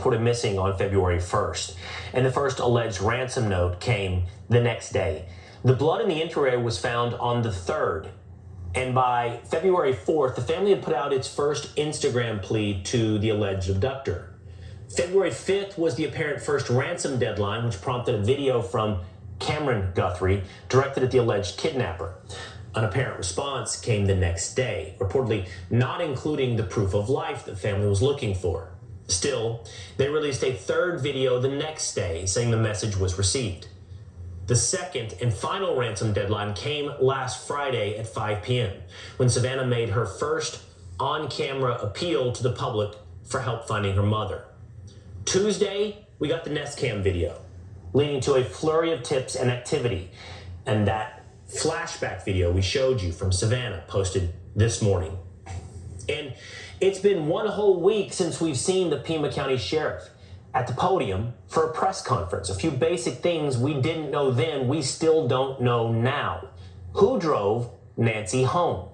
reported missing on February 1st, and the first alleged ransom note came the next day. The blood in the entry area was found on the 3rd, and by February 4th, the family had put out its first Instagram plea to the alleged abductor. February 5th was the apparent first ransom deadline, which prompted a video from Cameron Guthrie directed at the alleged kidnapper. An apparent response came the next day, reportedly not including the proof of life the family was looking for. Still, they released a third video the next day saying the message was received. The second and final ransom deadline came last Friday at 5 p.m. when Savannah made her first on-camera appeal to the public for help finding her mother. Tuesday, we got the Nest Cam video, leading to a flurry of tips and activity, and that flashback video we showed you from Savannah posted this morning. And it's been one whole week since we've seen the Pima County Sheriff at the podium for a press conference. A few basic things we didn't know then, we still don't know now. Who drove Nancy home?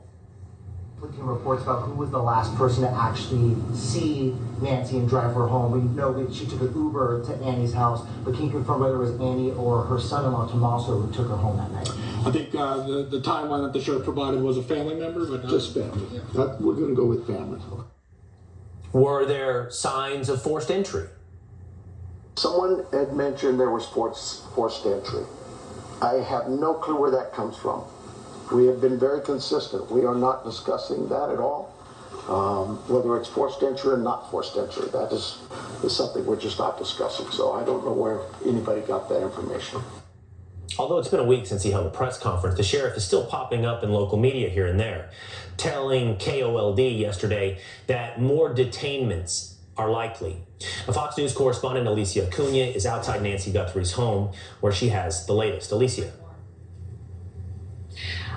Looking reports about who was the last person to actually see Nancy and drive her home. We know that she took an Uber to Annie's house, but can you confirm whether it was Annie or her son-in-law Tommaso who took her home that night? I think the timeline that the sheriff provided was a family member, but just family. Yeah. We're going to go with family. Were there signs of forced entry? Someone had mentioned there was forced entry. I have no clue where that comes from. We have been very consistent. We are not discussing that at all. Whether it's forced entry or not forced entry, that is something we're just not discussing. So I don't know where anybody got that information. Although it's been a week since he held a press conference, the sheriff is still popping up in local media here and there, telling KOLD yesterday that more detainments are likely. A Fox News correspondent, Alicia Acuna, is outside Nancy Guthrie's home, where she has the latest. Alicia.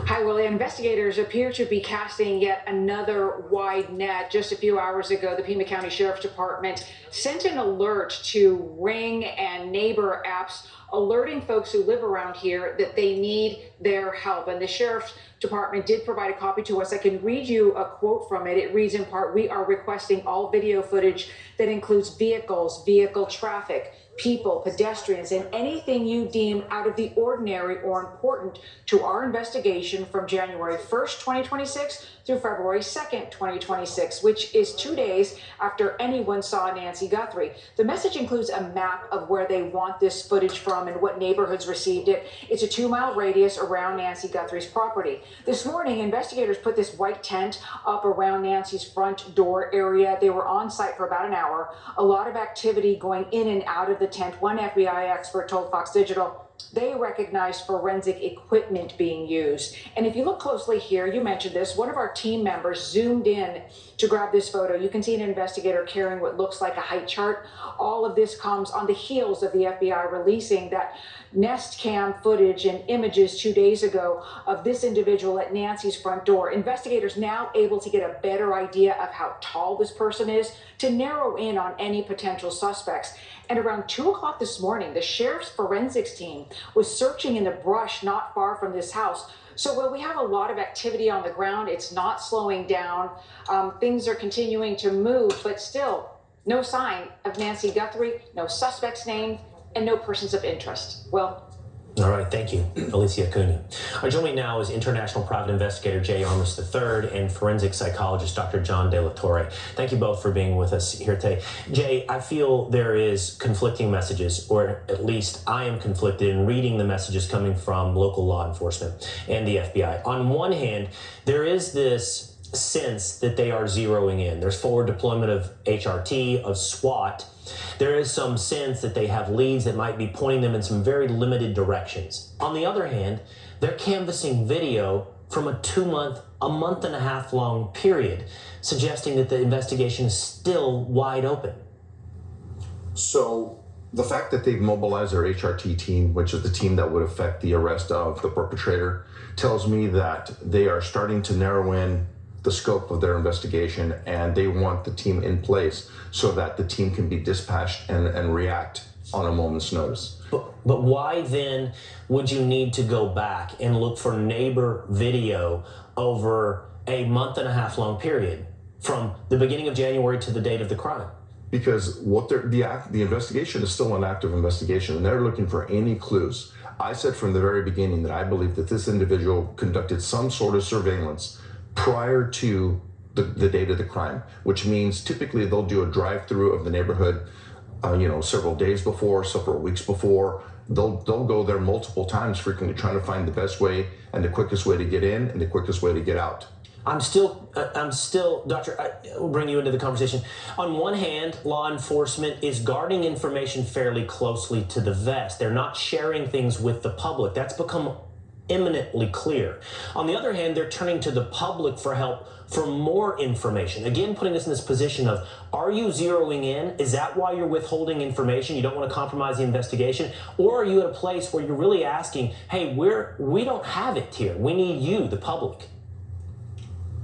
Hi, Willie. Investigators appear to be casting yet another wide net. Just a few hours ago, the Pima County Sheriff's Department sent an alert to Ring and Neighbor apps, alerting folks who live around here that they need their help. And the Sheriff's Department did provide a copy to us. I can read you a quote from it. It reads in part, "We are requesting all video footage that includes vehicles, vehicle traffic, people, pedestrians, and anything you deem out of the ordinary or important to our investigation from January 1st, 2026 through February 2nd, 2026, which is 2 days after anyone saw Nancy Guthrie." The message includes a map of where they want this footage from and what neighborhoods received it. It's a 2-mile radius around Nancy Guthrie's property. This morning, investigators put this white tent up around Nancy's front door area. They were on site for about an hour. A lot of activity going in and out of the tent. One FBI expert told Fox Digital they recognized forensic equipment being used. And if you look closely here, you mentioned this, one of our team members zoomed in to grab this photo. You can see an investigator carrying what looks like a height chart. All of this comes on the heels of the FBI releasing that Nest Cam footage and images 2 days ago of this individual at Nancy's front door. Investigators now able to get a better idea of how tall this person is to narrow in on any potential suspects. And around 2 o'clock this morning, the sheriff's forensics team was searching in the brush not far from this house. So while we have a lot of activity on the ground, it's not slowing down. Things are continuing to move, but still no sign of Nancy Guthrie, no suspects named, and no persons of interest. Well, all right, thank you, Alicia Acuna. Joining me now is international private investigator Jay Armas III and forensic psychologist Dr. John De La Torre. Thank you both for being with us here today. Jay, I feel there is conflicting messages, or at least I am conflicted in reading the messages coming from local law enforcement and the FBI. On one hand, there is this sense that they are zeroing in. There's forward deployment of HRT, of SWAT. There is some sense that they have leads that might be pointing them in some very limited directions. On the other hand, they're canvassing video from a month and a half long period, suggesting that the investigation is still wide open. So the fact that they've mobilized their HRT team, which is the team that would affect the arrest of the perpetrator, tells me that they are starting to narrow in the scope of their investigation, and they want the team in place so that the team can be dispatched and react on a moment's notice. But why then would you need to go back and look for neighbor video over a month and a half long period from the beginning of January to the date of the crime? because the investigation is still an active investigation, and they're looking for any clues. I said from the very beginning that I believe that this individual conducted some sort of surveillance prior to the date of the crime, which means typically they'll do a drive-through of the neighborhood, several days before, several weeks before. They'll go there multiple times, frequently trying to find the best way and the quickest way to get in and the quickest way to get out. I'm still, Doctor, I will bring you into the conversation. On one hand, law enforcement is guarding information fairly closely to the vest. They're not sharing things with the public. That's become eminently clear. On the other hand, they're turning to the public for help for more information. Again, putting us in this position of, are you zeroing in? Is that why you're withholding information? You don't want to compromise the investigation? Or are you at a place where you're really asking, hey, we don't have it here. We need you, the public.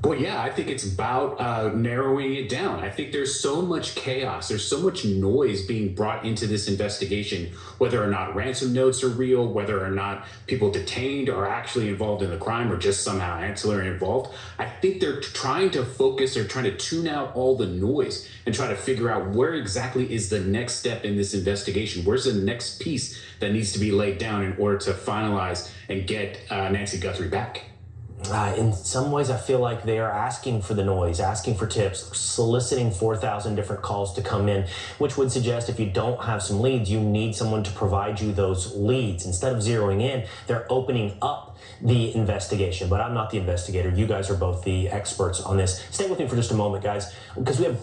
Well, yeah, I think it's about narrowing it down. I think there's so much chaos. There's so much noise being brought into this investigation, whether or not ransom notes are real, whether or not people detained are actually involved in the crime or just somehow ancillary involved. I think they're trying to focus, they're trying to tune out all the noise and try to figure out where exactly is the next step in this investigation. Where's the next piece that needs to be laid down in order to finalize and get Nancy Guthrie back? In some ways, I feel like they are asking for the noise, asking for tips, soliciting 4,000 different calls to come in, which would suggest if you don't have some leads, you need someone to provide you those leads. Instead of zeroing in, they're opening up the investigation. But I'm not the investigator. You guys are both the experts on this. Stay with me for just a moment, guys, because we have